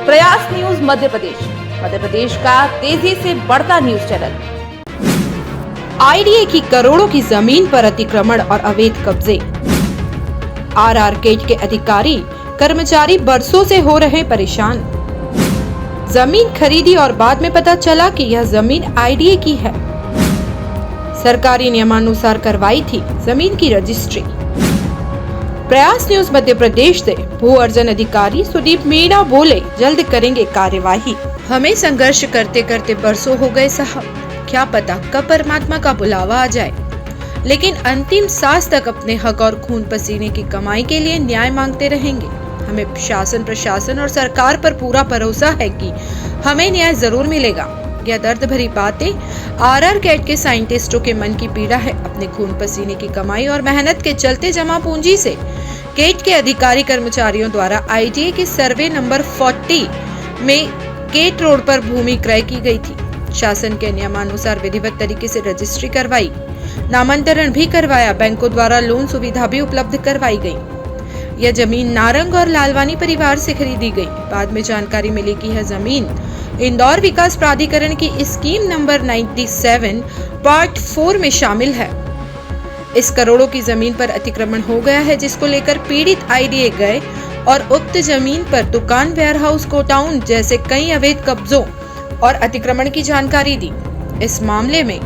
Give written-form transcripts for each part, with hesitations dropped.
प्रयास न्यूज मध्य प्रदेश का तेजी से बढ़ता न्यूज चैनल। आईडीए की करोड़ों की जमीन पर अतिक्रमण और अवैध कब्जे। आरआर-कैट के अधिकारी कर्मचारी बरसों से हो रहे परेशान। जमीन खरीदी और बाद में पता चला कि यह जमीन आईडीए की है। सरकारी नियमानुसार करवाई थी जमीन की रजिस्ट्री। प्रयास न्यूज मध्य प्रदेश से भू अर्जन अधिकारी सुदीप मीणा बोले, जल्द करेंगे कार्यवाही। हमें संघर्ष करते करते बरसों हो गए साहब, क्या पता कब परमात्मा का बुलावा आ जाए, लेकिन अंतिम सांस तक अपने हक और खून पसीने की कमाई के लिए न्याय मांगते रहेंगे। हमें शासन, प्रशासन और सरकार पर पूरा भरोसा है कि हमें न्याय जरूर मिलेगा। यह दर्द भरी बातें आरआर-कैट के साइंटिस्टों के मन की पीड़ा है। अपने खून पसीने की कमाई और मेहनत के चलते जमा पूंजी से कैट के अधिकारी कर्मचारियों द्वारा आईडीए के सर्वे नंबर 40 में कैट रोड पर भूमि क्रय की गई थी। शासन के नियमानुसार विधिवत तरीके से रजिस्ट्री करवाई, नामांतरण भी करवाया, बैंकों द्वारा लोन सुविधा भी उपलब्ध करवाई गई। यह जमीन नारंग और लालवानी परिवार से खरीदी गई। बाद में जानकारी मिली कि यह जमीन इंदौर विकास प्राधिकरण की स्कीम नंबर 97 पार्ट 4 में शामिल है। इस करोड़ों की जमीन पर अतिक्रमण हो गया है, जिसको लेकर पीड़ित आईडीए गए और उक्त जमीन पर दुकान, वेयरहाउस, गोडाउन जैसे कई अवैध कब्जों और अतिक्रमण की जानकारी दी। इस मामले में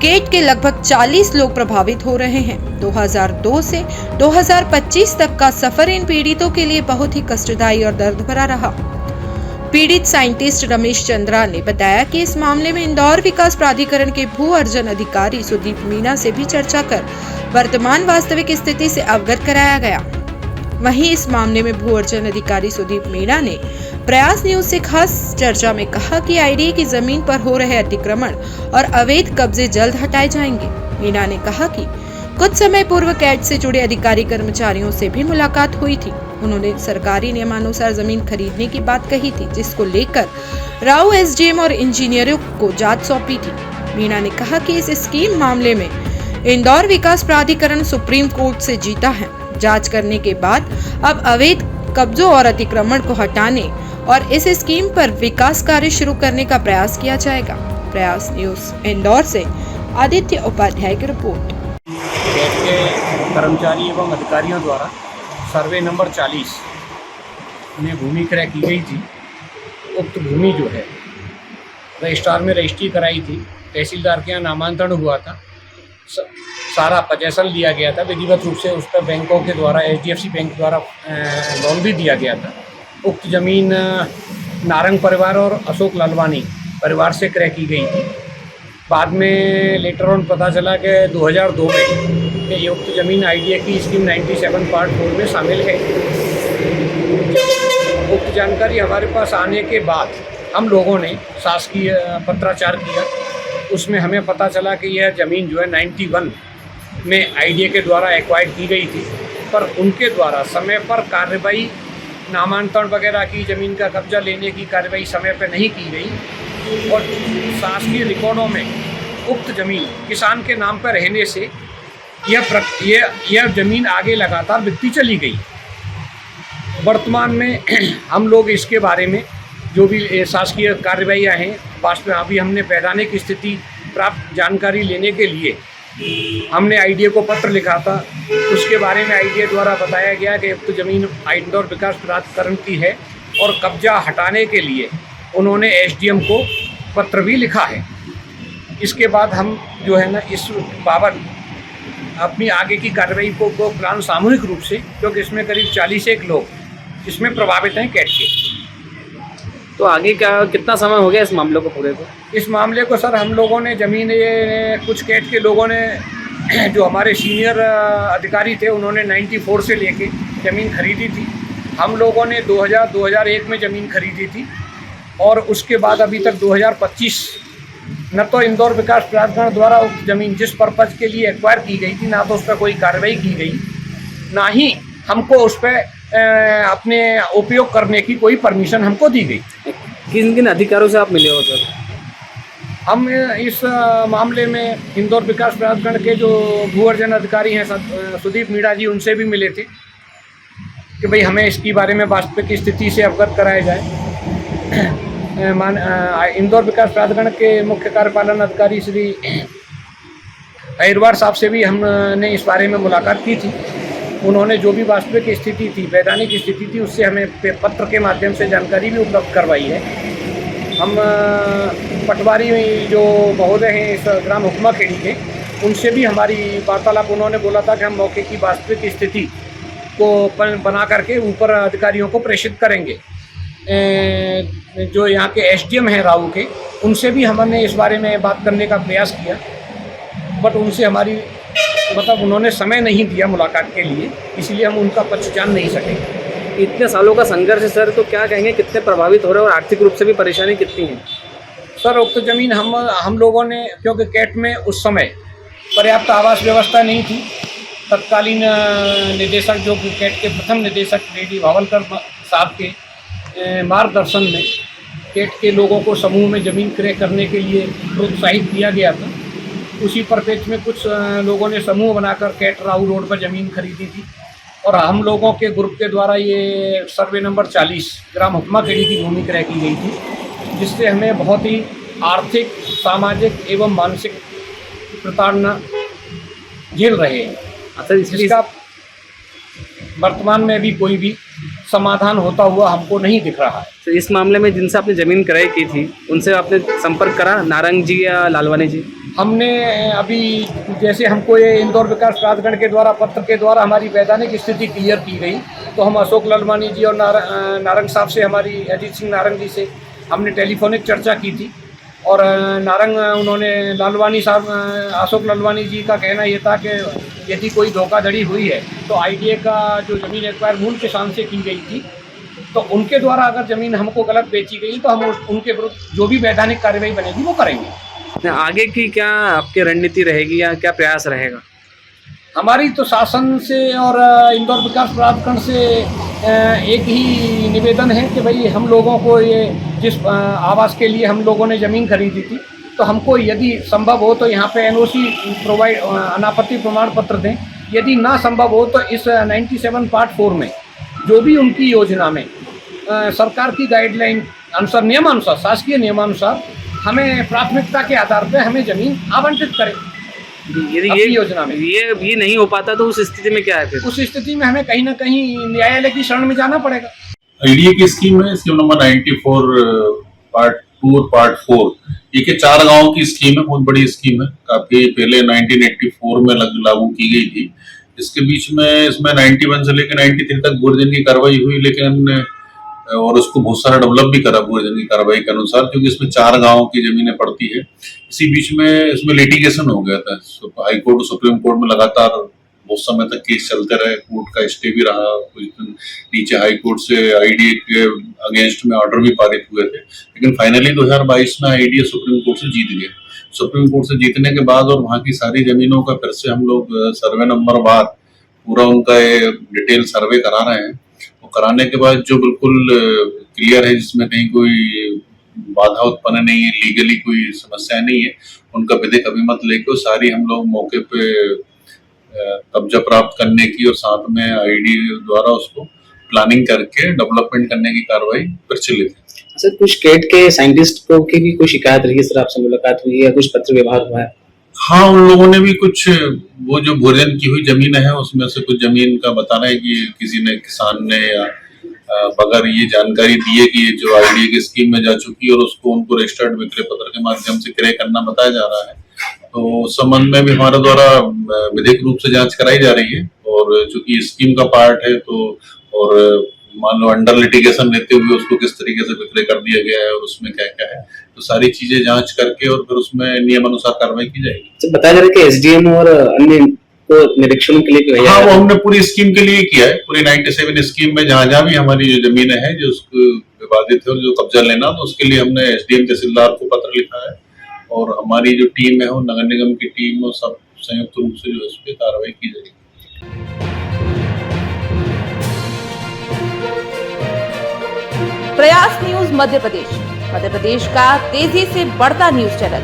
कैट के लगभग 40 लोग प्रभावित हो रहे हैं। 2002 से 2025 तक का सफर इन पीड़ितों के लिए बहुत ही कष्टदायी और दर्द भरा रहा। पीड़ित साइंटिस्ट रमेश चंद्रा ने बताया कि इस मामले में इंदौर विकास प्राधिकरण के भू अर्जन अधिकारी सुदीप मीणा से भी चर्चा कर वर्तमान वास्तविक स्थिति से अवगत कराया गया। वहीं इस मामले में भू अर्जन अधिकारी सुदीप मीणा ने प्रयास न्यूज से खास चर्चा में कहा कि आईडीए की जमीन पर हो रहे अतिक्रमण और अवैध कब्जे जल्द हटाए जाएंगे। मीणा ने कहा कि कुछ समय पूर्व कैट से जुड़े अधिकारी कर्मचारियों से भी मुलाकात हुई थी। उन्होंने सरकारी नियमानुसार जमीन खरीदने की बात कही थी, जिसको लेकर राव एसडीएम और इंजीनियरों को जांच सौंपी थी। मीणा ने कहा कि इस स्कीम मामले में इंदौर विकास प्राधिकरण सुप्रीम कोर्ट से जीता है। जांच करने के बाद अब अवैध कब्जों और अतिक्रमण को हटाने और इस स्कीम पर विकास कार्य शुरू करने का प्रयास किया जाएगा। प्रयास न्यूज इंदौर से आदित्य उपाध्याय की रिपोर्ट। कैट के कर्मचारी एवं अधिकारियों द्वारा सर्वे नंबर 40 में भूमि क्रय की गई थी। उक्त भूमि जो है रजिस्ट्रार में रजिस्ट्री कराई थी, तहसीलदार के यहाँ नामांतरण हुआ था, सारा पोजेसन लिया गया था विधिवत रूप से। उस पर बैंकों के द्वारा, एचडीएफसी बैंक द्वारा लोन भी दिया गया था। उक्त जमीन नारंग परिवार और अशोक लालवानी परिवार से क्रय की गई थी। बाद में लेटर ऑन पता चला कि 2002 में ये उक्त जमीन आईडीए की स्कीम 97 पार्ट 4 में शामिल है। उक्त जानकारी हमारे पास आने के बाद हम लोगों ने शासकीय पत्राचार किया। उसमें हमें पता चला कि यह ज़मीन जो है 91 में आईडीए के द्वारा एक्वायर्ड की गई थी, पर उनके द्वारा समय पर कार्रवाई, नामांतरण वगैरह की, ज़मीन का कब्जा लेने की कार्रवाई समय पर नहीं की गई और शासकीय रिकॉर्डों में उक्त ज़मीन किसान के नाम पर रहने से यह ज़मीन आगे लगातार बिकती चली गई। वर्तमान में हम लोग इसके बारे में जो भी शासकीय कार्रवाइयाँ हैं, वास्तव में अभी हमने वैधानिक स्थिति प्राप्त जानकारी लेने के लिए हमने आईडीए को पत्र लिखा था। उसके बारे में आईडीए द्वारा बताया गया कि उक्त जमीन इंदौर विकास प्राधिकरण की है और कब्जा हटाने के लिए उन्होंने एसडीएम को पत्र भी लिखा है। इसके बाद हम जो है ना इस बाबत अपनी आगे की कार्रवाई को प्लान सामूहिक रूप से, क्योंकि इसमें करीब 41 लोग इसमें प्रभावित हैं कैट के। तो आगे क्या कितना समय हो गया इस मामले को पूरे को? इस मामले को सर हम लोगों ने ज़मीन, ये कुछ कैट के लोगों ने, जो हमारे सीनियर अधिकारी थे, उन्होंने 94 से लेके ज़मीन खरीदी थी। हम लोगों ने 2001 में ज़मीन खरीदी थी और उसके बाद अभी तक 2025 न तो इंदौर विकास प्राधिकरण द्वारा उस ज़मीन जिस पर्पज़ के लिए एक्वायर की गई थी, ना तो उस पर कोई कार्रवाई की गई, ना ही हमको उस पर अपने उपयोग करने की कोई परमिशन हमको दी गई। किन किन अधिकारों से आप मिले हो सर? हम इस मामले में इंदौर विकास प्राधिकरण के जो भू अर्जन अधिकारी हैं सुदीप मीणा जी, उनसे भी मिले थे कि भाई हमें इसके बारे में वास्तविक स्थिति से अवगत कराया जाए। इंदौर विकास प्राधिकरण के मुख्य कार्यपालन अधिकारी श्री अहिरवार साहब से भी हमने इस बारे में मुलाकात की थी। उन्होंने जो भी वास्तविक स्थिति थी, वैधानिक स्थिति थी, उससे हमें पत्र के माध्यम से जानकारी भी उपलब्ध करवाई है। हम पटवारी जो महोदय हैं इस ग्राम हुक्मा खेड़ी के, उनसे भी हमारी वार्तालाप, उन्होंने बोला था कि हम मौके की वास्तविक स्थिति को बना करके ऊपर अधिकारियों को प्रेषित करेंगे। जो यहाँ के एसडीएम हैं राऊ के, उनसे भी हमने इस बारे में बात करने का प्रयास किया, बट उनसे हमारी उन्होंने समय नहीं दिया मुलाकात के लिए, इसलिए हम उनका पक्ष जान नहीं सके। इतने सालों का संघर्ष है सर, तो क्या कहेंगे, कितने प्रभावित हो रहे हैं और आर्थिक रूप से भी परेशानी कितनी है? सर, उक्त जमीन हम लोगों ने, क्योंकि कैट में उस समय पर्याप्त आवास व्यवस्था नहीं थी, तत्कालीन निदेशक जो कि कैट के प्रथम निदेशक डी भावलकर साहब के मार्गदर्शन में कैट के लोगों को समूह में ज़मीन क्रय करने के लिए प्रोत्साहित किया गया था। उसी परिप्रेक्ष्य में कुछ लोगों ने समूह बनाकर कैट राऊ रोड पर ज़मीन खरीदी थी और हम लोगों के ग्रुप के द्वारा ये सर्वे नंबर 40 ग्राम हुक्मा खेड़ी की भूमि क्रय की गई थी, जिससे हमें बहुत ही आर्थिक, सामाजिक एवं मानसिक प्रताड़ना झेल रहे हैं। अच्छा, इसका वर्तमान में भी कोई भी समाधान होता हुआ हमको नहीं दिख रहा है। तो इस मामले में जिनसे आपने ज़मीन क्रय की थी, उनसे आपने संपर्क करा, नारंग जी या लालवानी जी? हमने अभी, जैसे हमको ये इंदौर विकास प्राधिकरण के द्वारा, पत्र के द्वारा हमारी वैधानिक स्थिति क्लियर की गई, तो हम अशोक लालवानी जी और नारंग साहब से, हमारी अजीत सिंह नारंग जी से हमने टेलीफोनिक चर्चा की थी। और उन्होंने लालवानी साहब, अशोक लालवानी जी का कहना ये था कि यदि कोई धोखाधड़ी हुई है तो आईडीए का जो ज़मीन एक्वायर मूल किसान से की गई थी, तो उनके द्वारा अगर ज़मीन हमको गलत बेची गई तो हम उनके विरुद्ध जो भी वैधानिक कार्रवाई बनेगी वो करेंगे। आगे की क्या आपकी रणनीति रहेगी या क्या प्रयास रहेगा? हमारी तो शासन से और इंदौर विकास प्राधिकरण से एक ही निवेदन है कि भाई हम लोगों को ये जिस आवास के लिए हम लोगों ने ज़मीन खरीदी थी, तो हमको यदि संभव हो तो यहाँ पे एनओसी प्रोवाइड, अनापत्ति प्रमाण पत्र दें। यदि ना संभव हो तो इस 97 पार्ट 4 में जो भी उनकी योजना में सरकार की गाइडलाइन अनुसार, नियमानुसार, शासकीय नियमानुसार हमें प्राथमिकता के आधार पर हमें ज़मीन आवंटित करें। यदि ये योजना में ये नहीं हो पाता तो उस स्थिति में क्या है फिर? उस स्थिति में हमें कहीं ना कहीं न्यायालय की शरण में जाना पड़ेगा। आईडीए की स्कीम है, स्कीम नंबर 94 पार्ट 2 और पार्ट 4, ये के 4 गांवों की स्कीम है। बहुत बड़ी स्कीम है, काफी पहले 1984 में लागू की गई थी। इसके बीच में इसमें 91 से लेकर 93 तक भूर्जन की कार्रवाई हुई, लेकिन और उसको बहुत सारा डेवलप भी करा भूर्जन की कार्रवाई के अनुसार, क्योंकि इसमें 4 गांवों की जमीनें पड़ती है। इसी बीच में इसमें लिटिगेशन हो गया था, हाई कोर्ट और सुप्रीम कोर्ट में लगातार बहुत समय तक केस चलते रहे, कोर्ट का स्टे भी रहा, कुछ दिन नीचे हाई कोर्ट से आईडीए के अगेंस्ट में ऑर्डर भी पारित हुए थे, लेकिन फाइनली 2022 में आईडीए सुप्रीम कोर्ट से जीत गया। सुप्रीम कोर्ट से जीतने के बाद और वहाँ की सारी जमीनों का फिर से हम लोग सर्वे नंबर वार पूरा उनका डिटेल सर्वे करा रहे हैं। कराने के बाद जो बिल्कुल क्लियर है, जिसमें कहीं कोई बाधा उत्पन्न नहीं है, लीगली कोई समस्या नहीं है, उनका विधिक अभिमत लेकर सारी हम लोग मौके पे कब्जा प्राप्त करने की और साथ में आईडीए द्वारा उसको प्लानिंग करके डेवलपमेंट करने की कार्रवाई प्रचलित है। सर, कुछ कैट के साइंटिस्ट को की भी कोई शिकायत रही है सर, आपसे मुलाकात हुई है या कुछ पत्र व्यवहार हुआ है? हाँ, उन लोगों ने भी कुछ, वो जो भूर्जन की हुई जमीन है उसमें से कुछ जमीन का बताना है कि किसी ने, किसान ने या बगैर ये जानकारी दी है कि ये जो आईडीए की स्कीम में जा चुकी है और उसको उनको रजिस्टर्ड विक्रय पत्र के माध्यम से क्रय करना बताया जा रहा है। तो उस संबंध में भी हमारे द्वारा विधिक रूप से जांच कराई जा रही है, और चूंकि स्कीम का पार्ट है तो, और मान लो अंडर लिटिगेशन रहते हुए उसको किस तरीके से विक्रय कर दिया गया है और उसमें क्या क्या है, तो सारी चीजें जांच करके और फिर उसमें नियम अनुसार कार्रवाई की जाएगी। बताया जा रहा है कि एसडीएम और अन्य को निरीक्षण के लिए हाँ, वो हमने पूरी स्कीम के लिए किया है। पूरी 97 स्कीम में जहाँ जहाँ भी हमारी जो जमीनें हैं जो उसको विवादित है और जो कब्जा लेना, तो उसके लिए हमने एसडीएम तहसीलदार को पत्र लिखा है, और हमारी जो टीम है वो नगर निगम की टीम और सब संयुक्त रूप से जो है उस पर कार्रवाई की जाएगी। प्रयास न्यूज मध्य प्रदेश का तेजी से बढ़ता न्यूज चैनल।